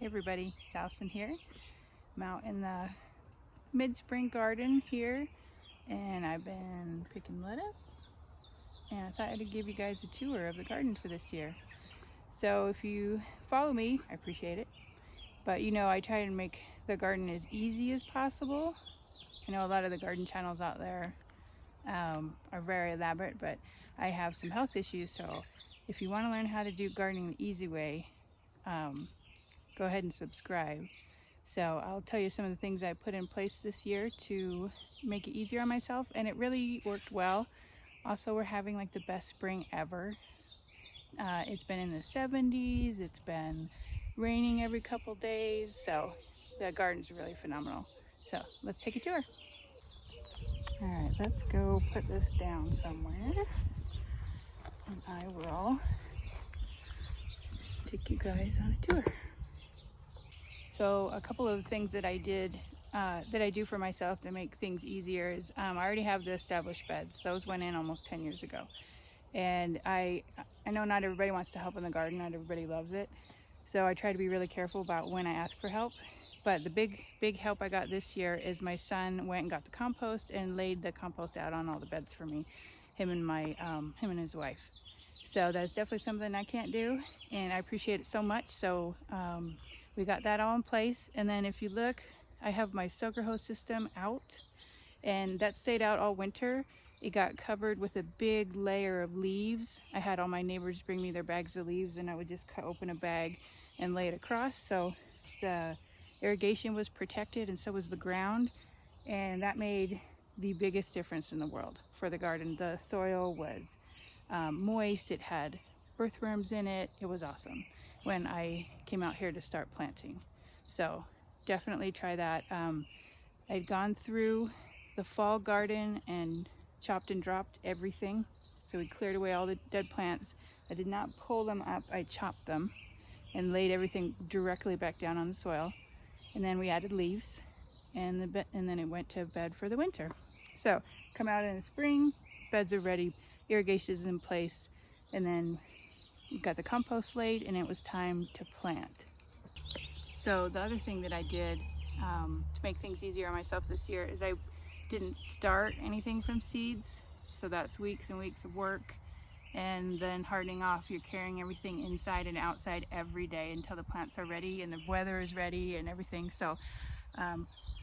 everybody, it's Allison here. I'm out in the mid-spring garden here and I've been picking lettuce, and I thought I'd give you guys a tour of the garden for this year. So if you follow me, I appreciate it, but you know I try to make the garden as easy as possible. I know a lot of the garden channels out there are very elaborate, but I have some health issues, so if you want to learn how to do gardening the easy way, go ahead and subscribe. So I'll tell you some of the things I put in place this year to make it easier on myself, and it really worked well. Also, we're having like the best spring ever. It's been in the 70s, it's been raining every couple days, so the garden's really phenomenal. So let's take a tour. All right, let's go put this down somewhere, and I will take you guys on a tour. So a couple of things that I did, that I do for myself to make things easier is I already have the established beds. Those went in almost 10 years ago. And I know not everybody wants to help in the garden, not everybody loves it. So I try to be really careful about when I ask for help. But the big help I got this year is my son went and got the compost and laid the compost out on all the beds for me, him and his wife. So that's definitely something I can't do, and I appreciate it so much. So we got that all in place. And then if you look, I have my soaker hose system out, and that stayed out all winter. It got covered with a big layer of leaves. I had all my neighbors bring me their bags of leaves, and I would just cut open a bag and lay it across. So the irrigation was protected, and so was the ground, and that made the biggest difference in the world for the garden. The soil was moist, it had earthworms in it. It was awesome when I came out here to start planting. So definitely try that. I'd gone through the fall garden and chopped and dropped everything. So we cleared away all the dead plants. I did not pull them up, I chopped them and laid everything directly back down on the soil. And then we added leaves, and then it went to bed for the winter. So come out in the spring, beds are ready, irrigation is in place, and then we got the compost laid, and it was time to plant. So the other thing that I did to make things easier on myself this year is I didn't start anything from seeds. So that's weeks and weeks of work, and then hardening off. You're carrying everything inside and outside every day until the plants are ready and the weather is ready and everything. So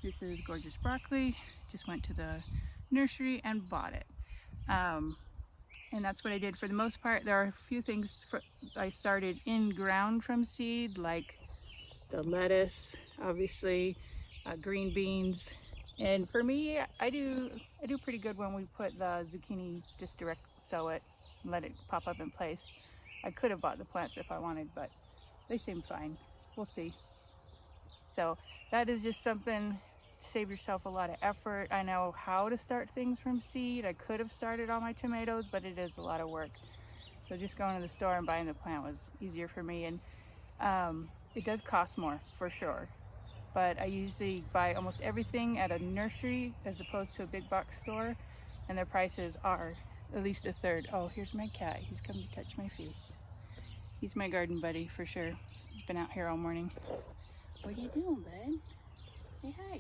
this is gorgeous broccoli. Just went to the nursery and bought it. And that's what I did for the most part. There are a few things I started in ground from seed, like the lettuce, obviously, green beans. And for me, I do pretty good when we put the zucchini, just direct sow it and let it pop up in place. I could have bought the plants if I wanted, but they seem fine. We'll see. So that is just something to save yourself a lot of effort. I know how to start things from seed. I could have started all my tomatoes, but it is a lot of work. So just going to the store and buying the plant was easier for me. And it does cost more for sure. But I usually buy almost everything at a nursery as opposed to a big box store, and their prices are at least a third. Oh, here's my cat. He's come to touch my face. He's my garden buddy for sure. He's been out here all morning. What are you doing, bud? Say hi.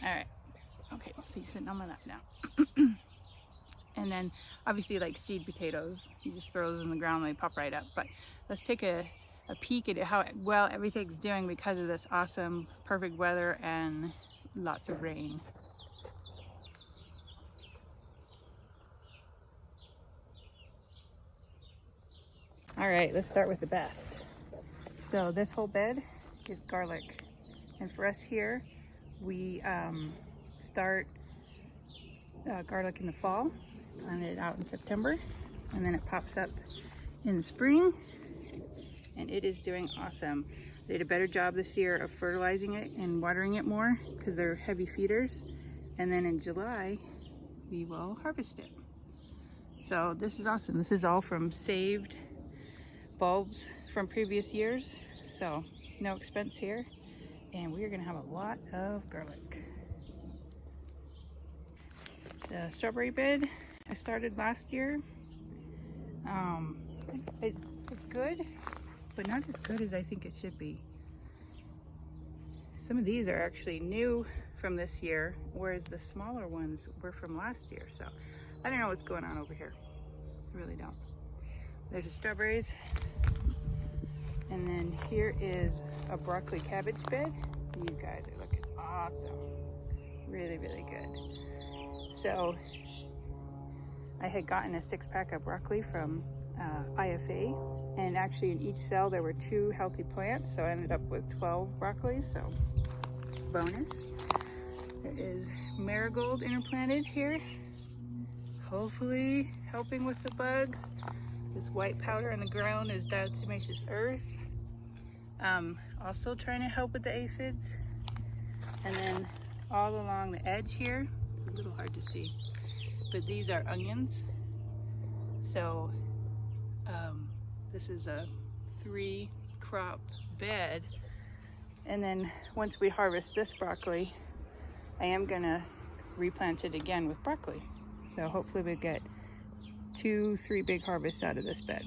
All right. Okay, so he's sitting on my lap now. And then obviously like seed potatoes, you just throw those in the ground and they pop right up. But let's take a peek at how well everything's doing because of this awesome, perfect weather and lots of rain. All right, let's start with the best. So this whole bed is garlic. And for us here, we start garlic in the fall, plant it out in September, and then it pops up in the spring. And it is doing awesome. They did a better job this year of fertilizing it and watering it more because they're heavy feeders. And then in July, we will harvest it. So this is awesome. This is all from saved bulbs from previous years. So no expense here. And we are gonna have a lot of garlic. The strawberry bed I started last year. It's good, but not as good as I think it should be. Some of these are actually new from this year, whereas the smaller ones were from last year. So I don't know what's going on over here. I really don't. There's the strawberries. And then here is a broccoli cabbage bed. You guys are looking awesome. Really, really good. So I had gotten a 6-pack of broccoli from IFA, and actually in each cell there were 2 healthy plants, so I ended up with 12 broccolis, so bonus. There is marigold interplanted here, hopefully helping with the bugs. This white powder on the ground is diatomaceous earth, also trying to help with the aphids. And then all along the edge here, it's a little hard to see, but these are onions. So this is a 3-crop bed, and then once we harvest this broccoli, I am gonna replant it again with broccoli. So hopefully we get 2-3 big harvests out of this bed.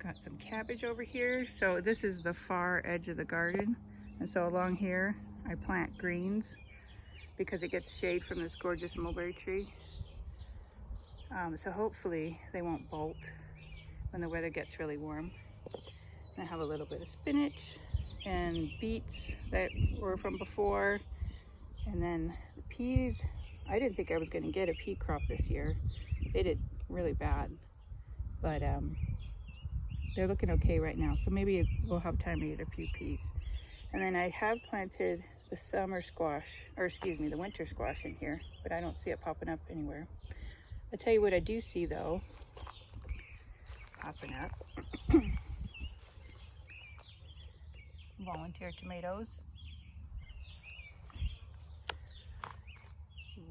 Got some cabbage over here. So this is the far edge of the garden, and so along here I plant greens because it gets shade from this gorgeous mulberry tree. So hopefully they won't bolt when the weather gets really warm. And I have a little bit of spinach and beets that were from before. And then the peas, I didn't think I was going to get a pea crop this year. They did really bad, but they're looking okay right now. So maybe we'll have time to eat a few peas. And then I have planted the summer squash, or excuse me, the winter squash in here, but I don't see it popping up anywhere. I'll tell you what I do see though, popping up. Volunteer tomatoes.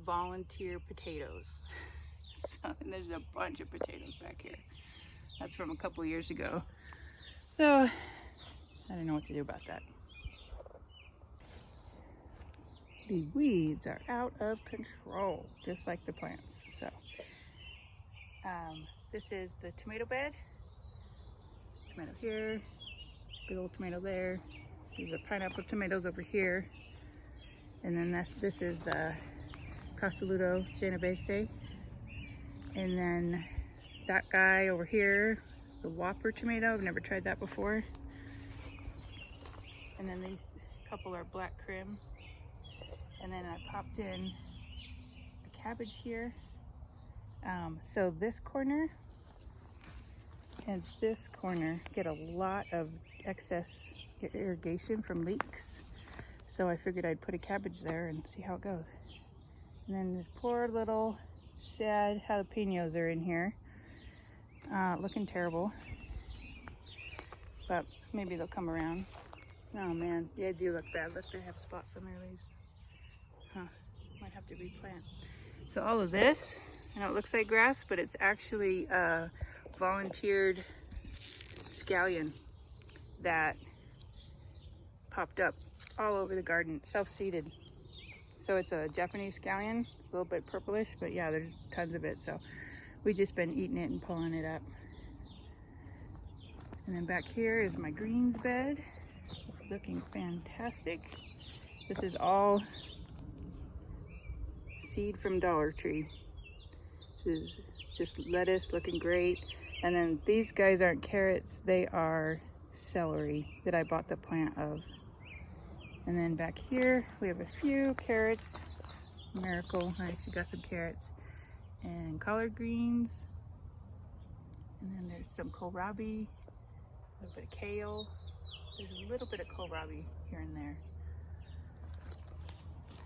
Volunteer potatoes. So there's a bunch of potatoes back here. That's from a couple years ago. So I don't know what to do about that. The weeds are out of control, just like the plants. So this is the tomato bed. Tomato here, big old tomato there. These are pineapple tomatoes over here. And then this is the Casaludo Genovese. And then that guy over here, the Whopper tomato. I've never tried that before. And then these couple are black crim. And then I popped in a cabbage here. So this corner and this corner get a lot of excess irrigation from leaks. So I figured I'd put a cabbage there and see how it goes. And then the poor little sad jalapenos are in here, looking terrible. But maybe they'll come around. Oh man, they do look bad. Look, they have spots on their leaves. Huh, might have to replant. So all of this, I know it looks like grass, but it's actually volunteered scallion that popped up all over the garden, self-seeded. So it's a Japanese scallion, a little bit purplish, but yeah, there's tons of it. So we've just been eating it and pulling it up. And then back here is my greens bed, looking fantastic. This is all seed from Dollar Tree. This is just lettuce, looking great. And then these guys aren't carrots, they are celery that I bought the plant of. And then back here we have a few carrots, miracle, I actually got some carrots, and collard greens. And then there's some kohlrabi, a little bit of kale. There's a little bit of kohlrabi here and there.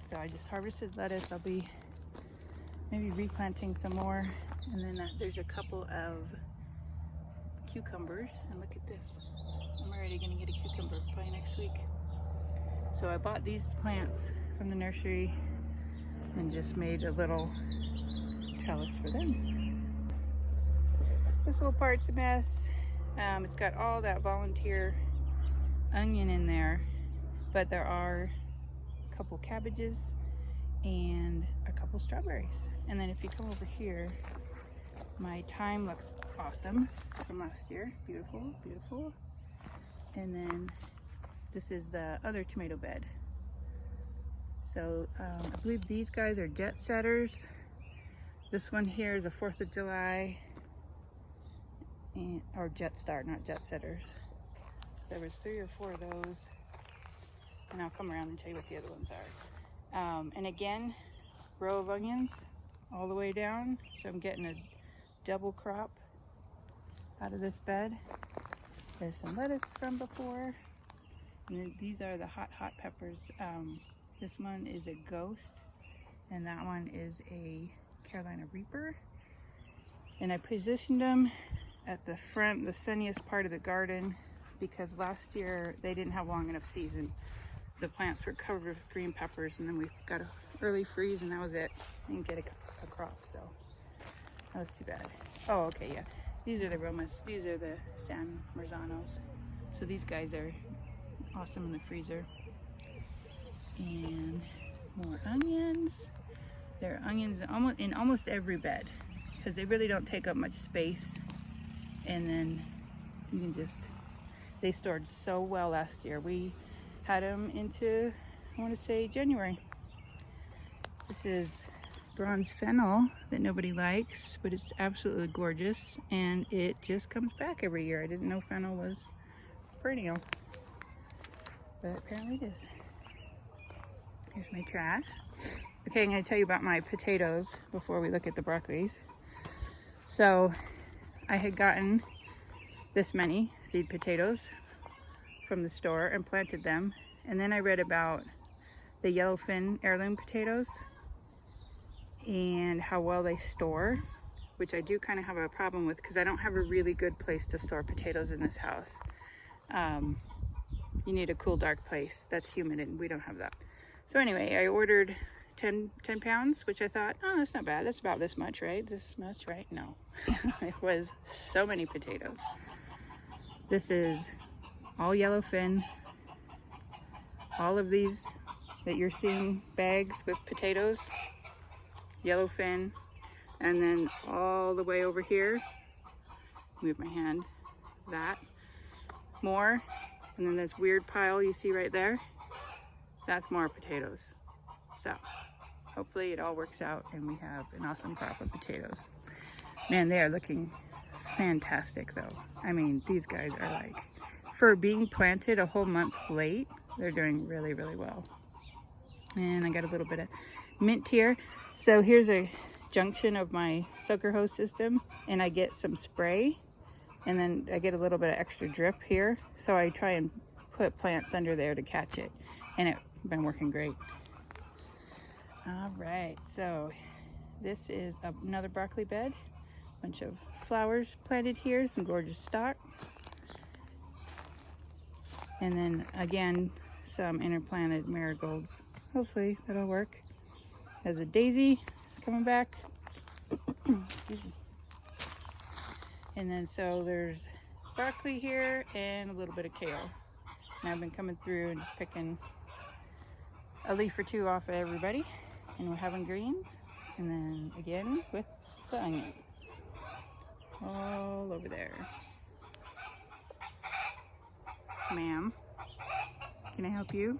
So I just harvested lettuce. I'll be maybe replanting some more. And then there's a couple of cucumbers. And look at this. I'm already gonna get a cucumber by next week. So I bought these plants from the nursery and just made a little trellis for them. This little part's a mess. It's got all that volunteer onion in there, but there are a couple cabbages and a couple strawberries. And then if you come over here, My thyme looks awesome. It's from last year. Beautiful, beautiful. And then this is the other tomato bed. So I believe these guys are jet setters. This one here is a 4th of July, or jet star, not jet setters. There was 3 or 4 of those, and I'll come around and tell you what the other ones are. And again, row of onions all the way down, so I'm getting a double crop out of this bed. There's some lettuce from before, and then these are the hot peppers. This one is a Ghost, and that one is a Carolina Reaper. And I positioned them at the front, the sunniest part of the garden, because last year they didn't have long enough season. The plants were covered with green peppers, and then we got an early freeze, and that was it. I didn't get a crop, so that was too bad. Oh, okay, yeah. These are the Romas. These are the San Marzanos. So these guys are awesome in the freezer. And more onions. There are onions in almost every bed, because they really don't take up much space. And then you can just, they stored so well last year. We had them into, I want to say, January. This is bronze fennel that nobody likes, but it's absolutely gorgeous, and it just comes back every year. I didn't know fennel was perennial, but apparently it is. Here's my trash. Okay, I'm going to tell you about my potatoes before we look at the broccolis. So I had gotten this many seed potatoes from the store and planted them, and then I read about the yellowfin heirloom potatoes and how well they store, which I do kind of have a problem with, because I don't have a really good place to store potatoes in this house. You need a cool, dark place that's humid, and we don't have that. So anyway, I ordered 10 pounds, which I thought, oh, that's not bad. That's about this much, right? This much, right? No. It was so many potatoes. This is all yellowfin. All of these that you're seeing, bags with potatoes, yellowfin. And then all the way over here, move my hand, that, more. And then this weird pile you see right there, that's more potatoes. So hopefully it all works out and we have an awesome crop of potatoes. Man, they are looking fantastic though. I mean, these guys are like, for being planted a whole month late, they're doing really, really well. And I got a little bit of mint here. So here's a junction of my soaker hose system, and I get some spray, and then I get a little bit of extra drip here. So I try and put plants under there to catch it, and it's been working great. All right, so this is another broccoli bed. Bunch of flowers planted here, some gorgeous stock. And then again, some interplanted marigolds. Hopefully that'll work. There's a daisy coming back. Excuse me. And then so there's broccoli here and a little bit of kale. And I've been coming through and just picking a leaf or two off of everybody. And we're having greens. And then again with the onions. All over there. Ma'am, can I help you?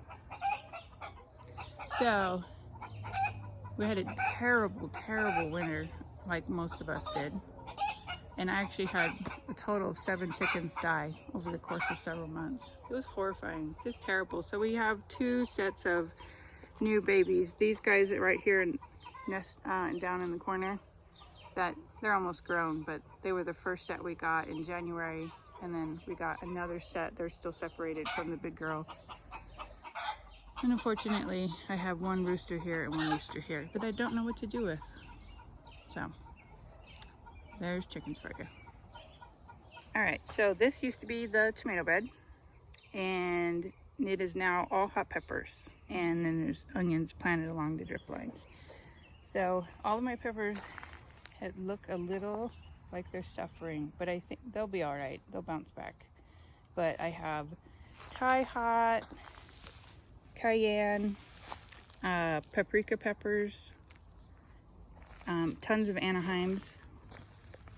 So, we had a terrible, terrible winter, like most of us did. And I actually had a total of 7 chickens die over the course of several months. It was horrifying, just terrible. So we have 2 sets of new babies. These guys right here in nest down in the corner, that they're almost grown, but they were the first set we got in January. And then we got another set. They're still separated from the big girls. And unfortunately, I have 1 rooster here and 1 rooster here that I don't know what to do with. So, there's chickens for you. All right, so this used to be the tomato bed, and it is now all hot peppers. And then there's onions planted along the drip lines. So all of my peppers look a little like they're suffering, but I think they'll be all right. They'll bounce back. But I have Thai hot, cayenne, paprika peppers, tons of Anaheims,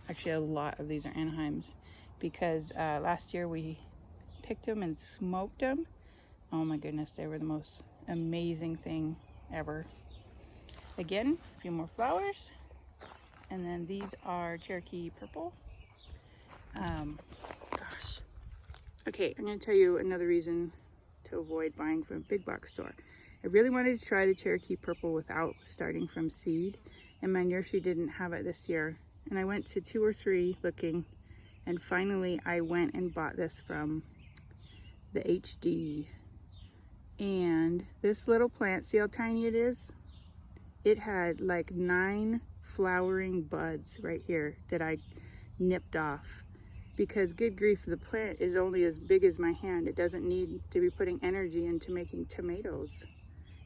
Actually, a lot of these are Anaheims because last year we picked them and smoked them. Oh my goodness, they were the most amazing thing ever. Again, a few more flowers. And then these are Cherokee Purple. Gosh. Okay, I'm going to tell you another reason to avoid buying from a big box store. I really wanted to try the Cherokee Purple without starting from seed, and my nursery didn't have it this year. And I went to 2 or 3 looking, and finally I went and bought this from the HD. And this little plant, see how tiny it is? It had like 9 flowering buds right here that I nipped off. Because good grief, the plant is only as big as my hand. It doesn't need to be putting energy into making tomatoes.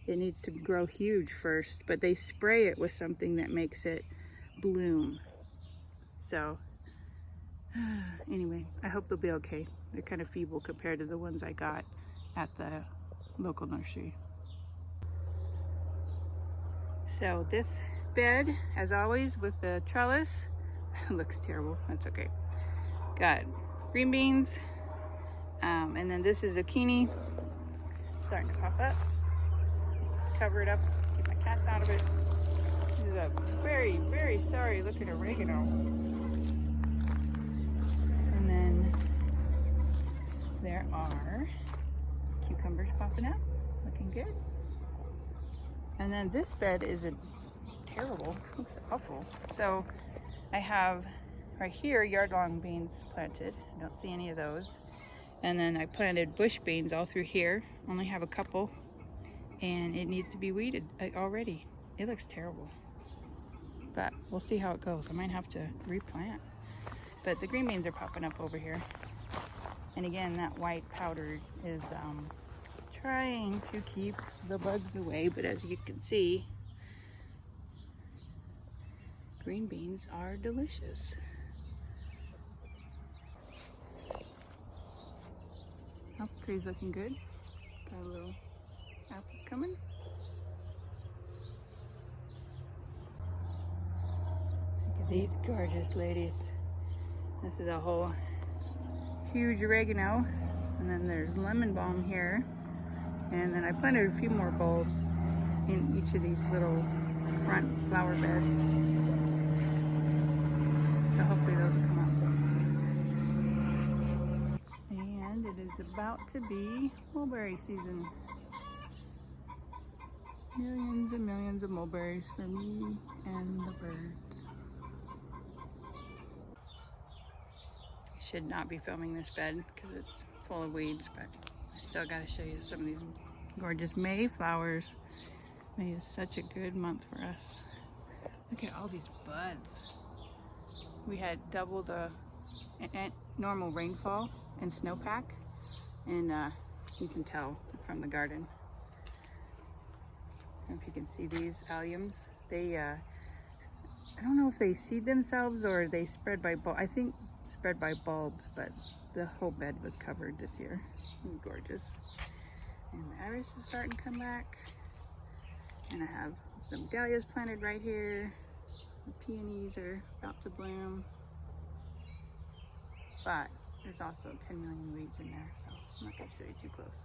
It needs to grow huge first, but they spray it with something that makes it bloom. So anyway, I hope they'll be okay. They're kind of feeble compared to the ones I got at the local nursery. So this bed, as always, with the trellis, looks terrible. That's okay. Got green beans, and then this is zucchini starting to pop up. Cover it up, keep my cats out of it. This is a very, very sorry looking oregano. And then there are cucumbers popping up, looking good. And then this bed isn't terrible, looks awful. So I have right here yard-long beans planted. I don't see any of those. And then I planted bush beans all through here. Only have a couple, and it needs to be weeded already. It looks terrible, but we'll see how it goes. I might have to replant. But the green beans are popping up over here. And again, that white powder is trying to keep the bugs away, but as you can see, green beans are delicious. Apple tree's looking good. Got a little apples coming. Look at these gorgeous ladies. This is a whole huge oregano, and then there's lemon balm here. And then I planted a few more bulbs in each of these little front flower beds. So hopefully those will come up. And it is about to be mulberry season. Millions and millions of mulberries for me and the birds. I should not be filming this bed because it's full of weeds, but I still got to show you some of these gorgeous May flowers. May is such a good month for us. Look at all these buds. We had double the normal rainfall and snowpack, and you can tell from the garden. I don't know if you can see these alliums. They, I don't know if they seed themselves or they spread by bulbs. I think spread by bulbs, but the whole bed was covered this year. Gorgeous. And the iris is starting to come back. And I have some dahlias planted right here. The peonies are about to bloom. But there's also 10 million weeds in there, so I'm not going to show you too close.